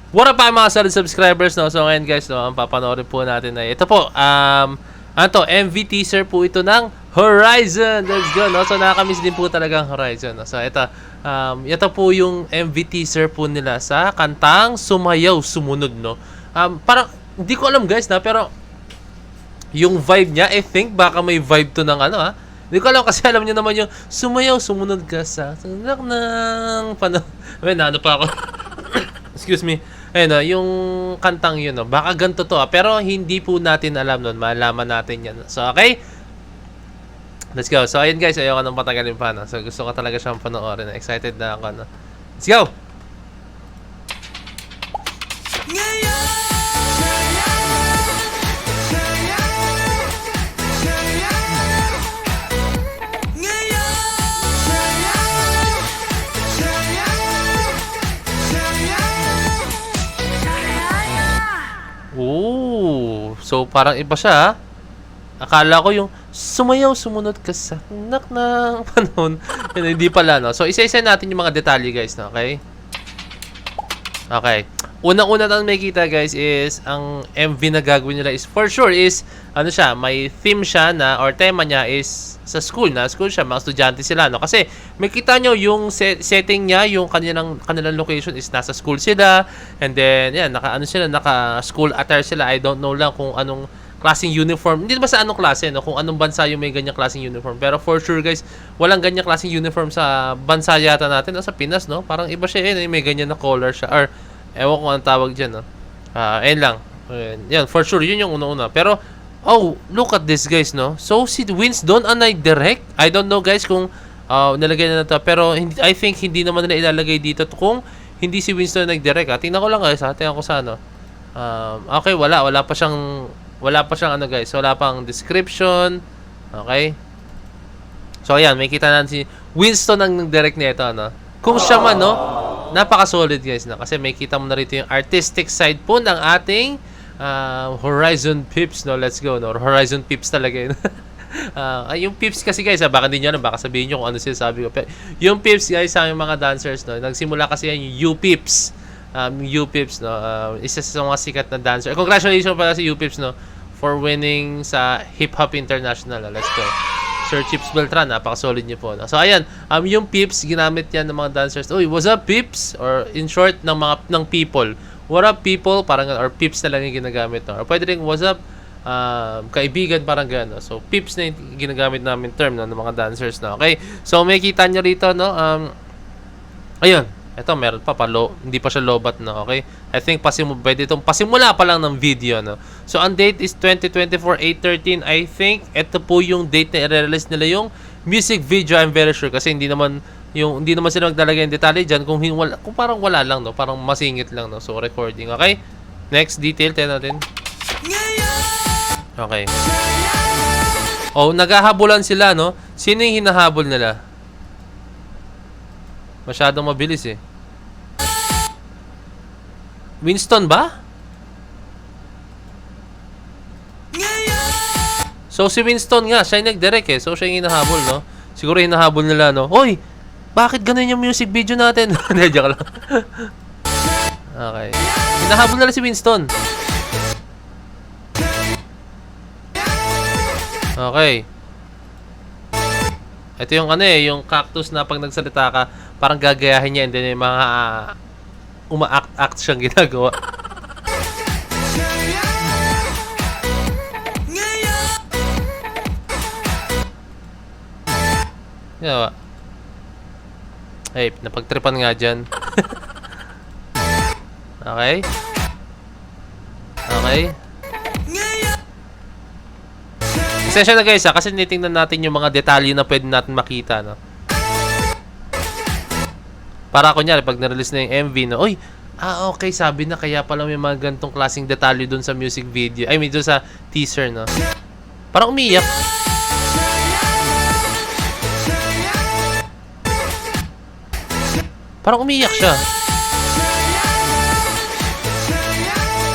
What up mga solid subscribers, no? So ngayon guys, no, ang papanoorin po natin ay ito po, ano to, MV teaser po ito ng Horizon. Let's go, no? So nakakamiss din po talaga ang Horizon, no? So ito po yung MV teaser po nila sa kantang Sumayaw Sumunod, no? Parang, hindi ko alam guys na, pero yung vibe niya, I think baka may vibe to ng ano, ha? Hindi ko alam kasi alam niyo naman yung Sumayaw Sumunod ka sa sunak ng panahon. Wait, ano pa ako? Excuse me. Ayun, yung kantang yun, no? Baka ganito to, pero hindi po natin alam nun. Malaman natin yan. So, okay? Let's go. So, ayun guys, ayoko nang patagalin pa, no? So, gusto ko talaga siyang panoorin. Excited na ako, no? Let's go! Ooh, so parang iba siya, ha? Akala ko yung sumayaw sumunod ka sa nak ng panahon. Hindi pala, no? So isa-isa natin yung mga detalye guys, no? Okay? Okay. Unang-una na makikita guys is ang MV na gagawin nila is for sure is ano siya, may theme siya na or tema niya is sa school na. School siya, mga estudyante sila, no? Kasi makita nyo yung setting niya, yung kanilang location is nasa school sila. And then, yan, naka school attire sila. I don't know lang kung anong klaseng uniform. Hindi ba sa anong klase, no? Kung anong bansa yung may ganyang klaseng uniform. Pero for sure guys, walang ganyang klaseng uniform sa bansa yata natin, no? Sa Pinas, no? Parang iba siya, may ganyan na color siya. Or ewan ko anong tawag dyan, no? Ayun lang. Yan, for sure, yun yung una-una. Pero, oh, look at this, guys, no? So, si Winston ang nag-direct. I don't know, guys, kung nalagay na ito. Pero, I think hindi naman nila ilalagay dito kung hindi si Winston nag-direct. Tingnan ko lang, guys. Tingnan ko sa ano. Okay, wala pa siyang, ano, guys. Wala pang description. Okay? So, ayan, may kita natin si Winston ang nag-direct nito, no? Kung siya man, no? Napaka-solid guys na kasi may kita mo na rito yung artistic side po ng ating Horizon Pips, no? Let's go, no? Horizon Pips talaga yun. Yung Pips kasi guys, baka hindi nyo alam, baka sabihin nyo kung ano sinasabi ko. Pero yung Pips guys, sa aming mga dancers, no? Nagsimula kasi yan yung U-Pips. U-Pips, no? Isa sa mga sikat na dancer. Congratulations pala si U-Pips, no? For winning sa Hip Hop International. Let's go. Sir Chips Beltran, napaka-solid niyo po. No? So, ayan, yung Pips, ginamit yan ng mga dancers. Uy, what's up, Pips? Or, in short, ng people. What up, people? Parang, or Pips na lang yung ginagamit. No? Or, pwede rin, what's up, kaibigan, parang gano'n. No? So, Pips na yung ginagamit namin term, no, ng mga dancers. No? Okay? So, may kita nyo rito, no? Ayun. Ito, meron pa, hindi pa siya lobat, no? Okay? I think, pwede itong pasimula pa lang ng video, no? So, ang date is 2024-8-13. I think, ito po yung date na i-release nila yung music video. I'm very sure. Kasi hindi naman sila maglalagay ng detalye dyan kung parang wala lang, no? Parang masingit lang, no? So, recording, okay? Next detail, tayo natin. Okay. Oh, naghahabulan sila, no? Sino yung hinahabol nila? Masyadong mabilis, eh. Winston ba? So, si Winston nga, siya yung nag-direct, eh. So, siya yung hinahabol, no? Siguro hinahabol nila, no? Hoy! Bakit ganun yung music video natin? Hindi, joke lang. Okay. Hinahabol nila si Winston. Okay. Ito yung ano, eh, yung cactus na pag nagsalita ka, parang gagayahin niya and then yung mga uma-act siyang ginagawa. Ginawa. Ay, napagtripan nga dyan. Okay. Okay. Isensya na guys, kasi nitingnan natin yung mga detalye na pwede natin makita, no? Para kunyari, pag na-release na yung MV, no? Uy, okay, sabi na kaya pala may mga gantong klaseng detalye dun sa music video. I mean, dun sa teaser, no? Parang umiyak. Parang umiyak siya.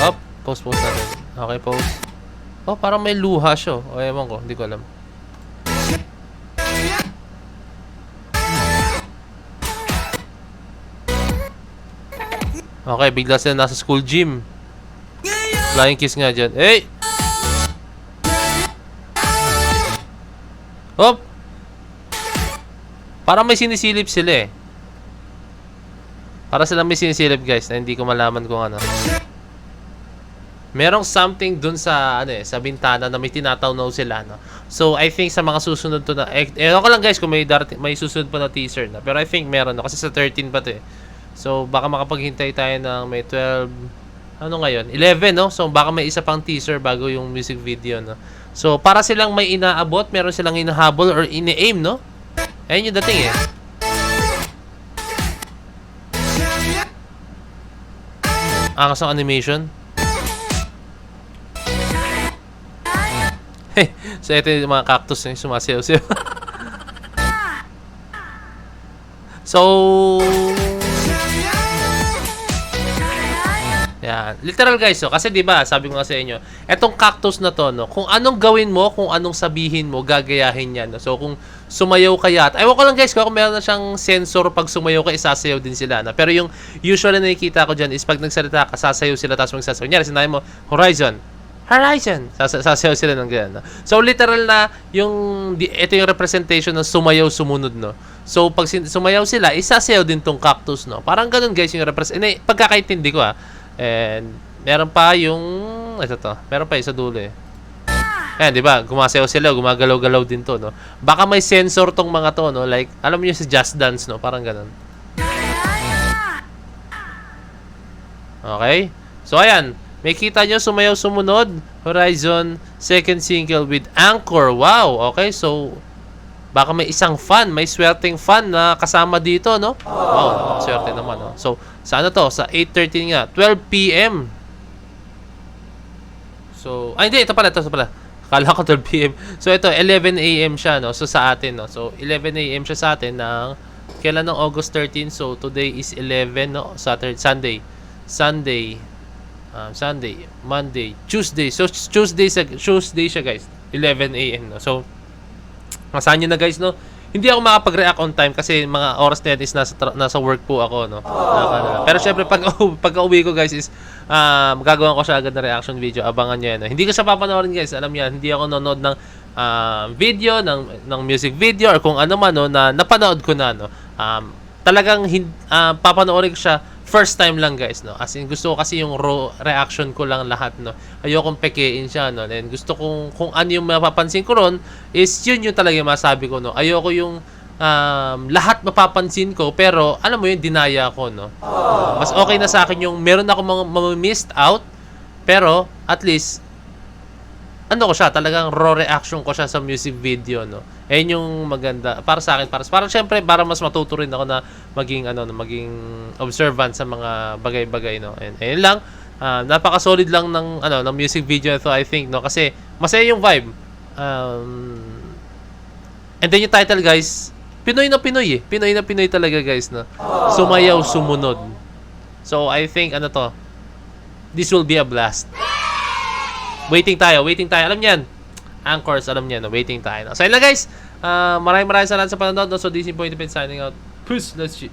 Up, pause natin. Okay, pause. Oh, parang may luha siya. O, ewan ko, hindi ko alam. Okay, bigla sila nasa school gym. Flying kiss nga dyan. Hey! Hop! Parang may sinisilip sila eh. Para silang may sinisilip guys na hindi ko malaman kung ano. Merong something dun sa ano sa bintana na may tinatawnaw sila, no. So I think sa mga susunod to na ako lang guys kung may susunod pa na teaser na. Pero I think meron na kasi sa 13 pa to eh. So baka makapaghintay tayo ng may 12 ano ngayon? 11, no? So baka may isa pang teaser bago yung music video, no. So para silang may inaabot, meron silang hinahabol or ini-aim, no? Ayun yung dating eh. Angas ng animation. So ito yung mga cactus na sumasayaw-sayaw. So yan. Literal guys, so kasi 'di ba, sabi ko nga sa inyo, etong cactus na to, no, kung anong gawin mo, kung anong sabihin mo, gagayahin 'yan, no? So kung sumayaw ka yat, aywan ko lang guys, kung meron na siyang sensor pag sumayaw ka, isasayaw din sila, no? Pero yung usually na nakikita ko diyan is pag nagsalita ka, sasayaw sila tapos magsasayaw. Kunyari, sinabi mo, Horizon. Sasayaw sila ng ganyan, no? So literal na yung ito yung representation ng sumayaw sumunod, no. So pag sumayaw sila, isasayaw din tong cactus, no. Parang ganoon guys yung pagkakaintindi ko And meron pa yung ito to. Meron pa sa dulo eh. Ayan, 'di ba? Gumasayaw sila, gumagalaw-galaw din to, no. Baka may sensor tong mga to, no. Like, alam niyo sa Just Dance, no, parang ganoon. Okay? So ayan, may kita nyo sumayaw sumunod, Horizon second single with Anchor. Wow, okay. So baka may isang fan, may swerteng fan na kasama dito, no? Wow, swerte naman, no? So, sa ano to? Sa 8:13 nga, 12 PM. So, hindi, ito pala. Akala ko 12 PM. So, ito, 11 AM siya, no? So, sa atin, no? So, 11 AM siya sa atin ng, kailan ng August 13? So, today is 11, no? Sunday, Monday, Tuesday. So, Tuesday siya, guys. 11 AM, no? So, masahan nyo na guys, no? Hindi ako makapag-react on time kasi mga oras na is nasa work po ako, no? Pero syempre, pag-uwi ko guys is magagawa ko siya agad na reaction video. Abangan nyo yan, no? Hindi ko siya papanoorin guys, alam niyan. Hindi ako nanonood ng video, ng music video or kung ano man, no, na napanood ko na, no? Talagang papanoorin ko siya first time lang guys, no. As in, gusto ko kasi yung raw reaction ko lang lahat, no. Ayokong pekein siya, no. And gusto kung ano yung mapapansin ko ron is yun yung talaga yung masabi ko, no. Ayoko yung lahat mapapansin ko pero alam mo yun, dinaya ko, no. Mas okay na sa akin yung meron ako mga missed out pero at least ano ko siya, talagang raw reaction ko siya sa music video, no. Ayun yung maganda para sa akin, para syempre para mas matuto rin ako na maging maging observant sa mga bagay-bagay, no. And ayun lang, napaka-solid lang ng music video ito, I think, no, kasi masaya yung vibe. And then yung title, guys, Pinoy na Pinoy eh. Pinoy na Pinoy talaga, guys, no. Sumayaw sumunod. So I think this will be a blast. Waiting tayo. Alam niyan. Anchors, alam niyan. Waiting tayo. So, yun lang guys. Maraming salamat sa panonood. So, this is Point signing out. Peace. Let's see.